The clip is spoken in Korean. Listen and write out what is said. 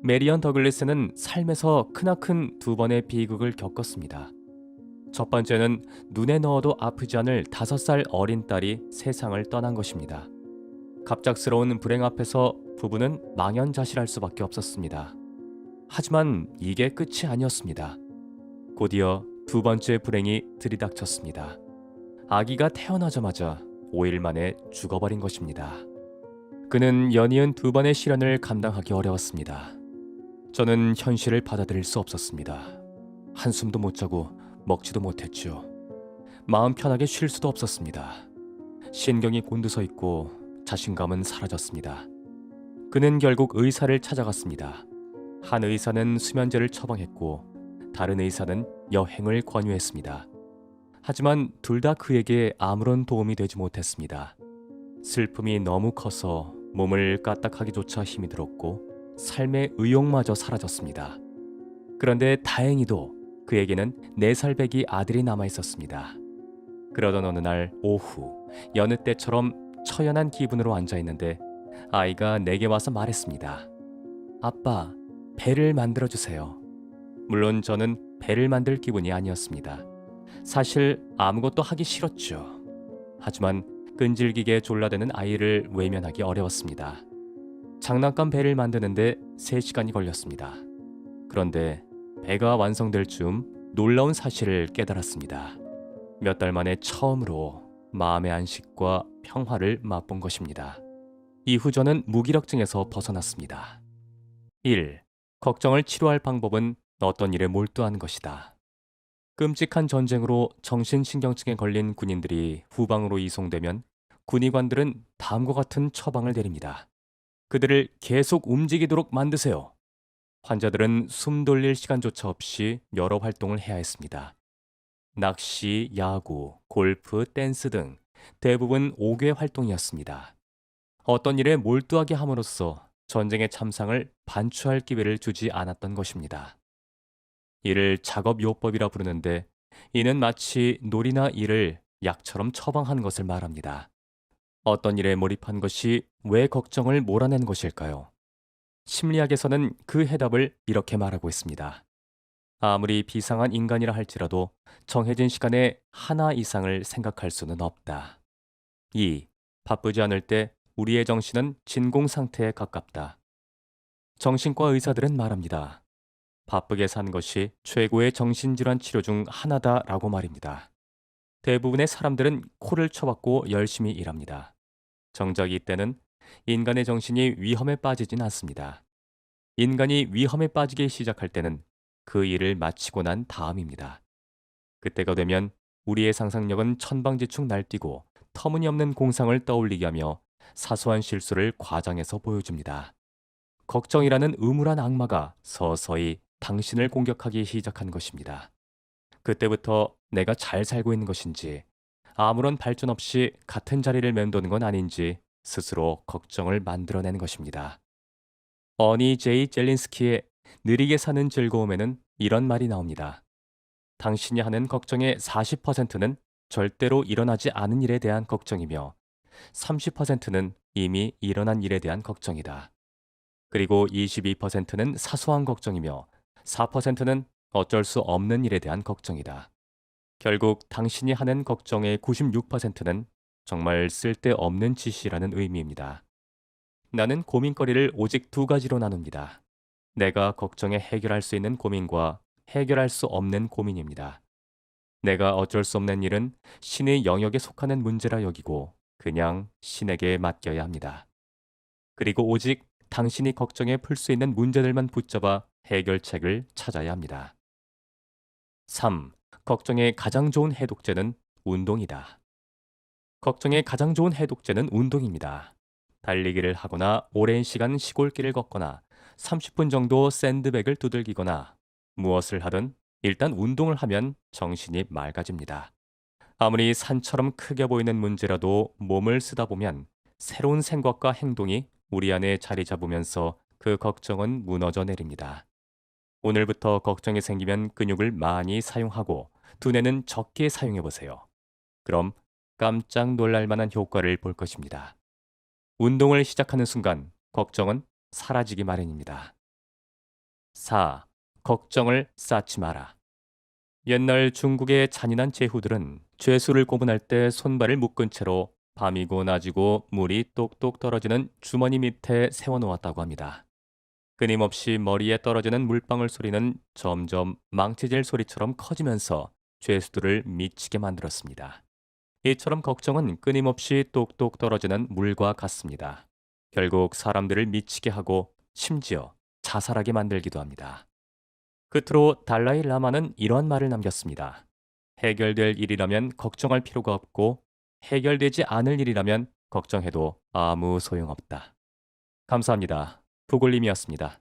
메리언 더글리스는 삶에서 크나큰 두 번의 비극을 겪었습니다. 첫 번째는 눈에 넣어도 아프지 않을 5살 어린 딸이 세상을 떠난 것입니다. 갑작스러운 불행 앞에서 부부는 망연자실할 수밖에 없었습니다. 하지만 이게 끝이 아니었습니다. 곧이어 두 번째 불행이 들이닥쳤습니다. 아기가 태어나자마자 5일 만에 죽어버린 것입니다. 그는 연이은 두 번의 시련을 감당하기 어려웠습니다. 저는 현실을 받아들일 수 없었습니다. 한숨도 못 자고 먹지도 못했죠. 마음 편하게 쉴 수도 없었습니다. 신경이 곤두서 있고 자신감은 사라졌습니다. 그는 결국 의사를 찾아갔습니다. 한 의사는 수면제를 처방했고 다른 의사는 여행을 권유했습니다. 하지만 둘 다 그에게 아무런 도움이 되지 못했습니다. 슬픔이 너무 커서 몸을 까딱하기조차 힘이 들었고 삶의 의욕마저 사라졌습니다. 그런데 다행히도 그에게는 4살 배기 아들이 남아 있었습니다. 그러던 어느 날 오후 여느 때처럼 처연한 기분으로 앉아 있는데 아이가 내게 와서 말했습니다. 아빠, 배를 만들어 주세요. 물론 저는 배를 만들 기분이 아니었습니다. 사실 아무것도 하기 싫었죠. 하지만 끈질기게 졸라대는 아이를 외면하기 어려웠습니다. 장난감 배를 만드는데 3시간이 걸렸습니다. 그런데 배가 완성될 즈음 놀라운 사실을 깨달았습니다. 몇 달 만에 처음으로 마음의 안식과 평화를 맛본 것입니다. 이후 저는 무기력증에서 벗어났습니다. 1. 걱정을 치료할 방법은 어떤 일에 몰두하는 것이다. 끔찍한 전쟁으로 정신신경증에 걸린 군인들이 후방으로 이송되면 군의관들은 다음과 같은 처방을 내립니다. 그들을 계속 움직이도록 만드세요. 환자들은 숨 돌릴 시간조차 없이 여러 활동을 해야 했습니다. 낚시, 야구, 골프, 댄스 등 대부분 5개 활동이었습니다. 어떤 일에 몰두하게 함으로써 전쟁의 참상을 반추할 기회를 주지 않았던 것입니다. 이를 작업요법이라 부르는데 이는 마치 놀이나 일을 약처럼 처방하는 것을 말합니다. 어떤 일에 몰입한 것이 왜 걱정을 몰아낸 것일까요? 심리학에서는 그 해답을 이렇게 말하고 있습니다. 아무리 비상한 인간이라 할지라도 정해진 시간에 하나 이상을 생각할 수는 없다. 2. 바쁘지 않을 때 우리의 정신은 진공 상태에 가깝다. 정신과 의사들은 말합니다. 바쁘게 사는 것이 최고의 정신질환 치료 중 하나다라고 말입니다. 대부분의 사람들은 코를 쳐박고 열심히 일합니다. 정작 이때는 인간의 정신이 위험에 빠지진 않습니다. 인간이 위험에 빠지기 시작할 때는 그 일을 마치고 난 다음입니다. 그때가 되면 우리의 상상력은 천방지축 날뛰고 터무니없는 공상을 떠올리게 하며 사소한 실수를 과장해서 보여줍니다. 걱정이라는 음울한 악마가 서서히 당신을 공격하기 시작한 것입니다. 그때부터 내가 잘 살고 있는 것인지, 아무런 발전 없이 같은 자리를 맴도는 건 아닌지 스스로 걱정을 만들어내는 것입니다. 어니 제이 젤린스키의 느리게 사는 즐거움에는 이런 말이 나옵니다. 당신이 하는 걱정의 40%는 절대로 일어나지 않은 일에 대한 걱정이며 30%는 이미 일어난 일에 대한 걱정이다. 그리고 22%는 사소한 걱정이며 4%는 어쩔 수 없는 일에 대한 걱정이다. 결국 당신이 하는 걱정의 96%는 정말 쓸데없는 짓이라는 의미입니다. 나는 고민거리를 오직 2가지로 나눕니다. 내가 걱정에 해결할 수 있는 고민과 해결할 수 없는 고민입니다. 내가 어쩔 수 없는 일은 신의 영역에 속하는 문제라 여기고 그냥 신에게 맡겨야 합니다. 그리고 오직 당신이 걱정에 풀 수 있는 문제들만 붙잡아 해결책을 찾아야 합니다. 3. 걱정의 가장 좋은 해독제는 운동이다. 걱정의 가장 좋은 해독제는 운동입니다. 달리기를 하거나 오랜 시간 시골길을 걷거나 30분 정도 샌드백을 두들기거나 무엇을 하든 일단 운동을 하면 정신이 맑아집니다. 아무리 산처럼 크게 보이는 문제라도 몸을 쓰다 보면 새로운 생각과 행동이 우리 안에 자리 잡으면서 그 걱정은 무너져 내립니다. 오늘부터 걱정이 생기면 근육을 많이 사용하고 두뇌는 적게 사용해 보세요. 그럼 깜짝 놀랄 만한 효과를 볼 것입니다. 운동을 시작하는 순간 걱정은 사라지기 마련입니다. 4. 걱정을 쌓지 마라. 옛날 중국의 잔인한 제후들은 죄수를 고문할 때 손발을 묶은 채로 밤이고 낮이고 물이 똑똑 떨어지는 주머니 밑에 세워놓았다고 합니다. 끊임없이 머리에 떨어지는 물방울 소리는 점점 망치질 소리처럼 커지면서 죄수들을 미치게 만들었습니다. 이처럼 걱정은 끊임없이 똑똑 떨어지는 물과 같습니다. 결국 사람들을 미치게 하고 심지어 자살하게 만들기도 합니다. 끝으로 달라이 라마는 이런 말을 남겼습니다. 해결될 일이라면 걱정할 필요가 없고 해결되지 않을 일이라면 걱정해도 아무 소용없다. 감사합니다. 부골님이었습니다.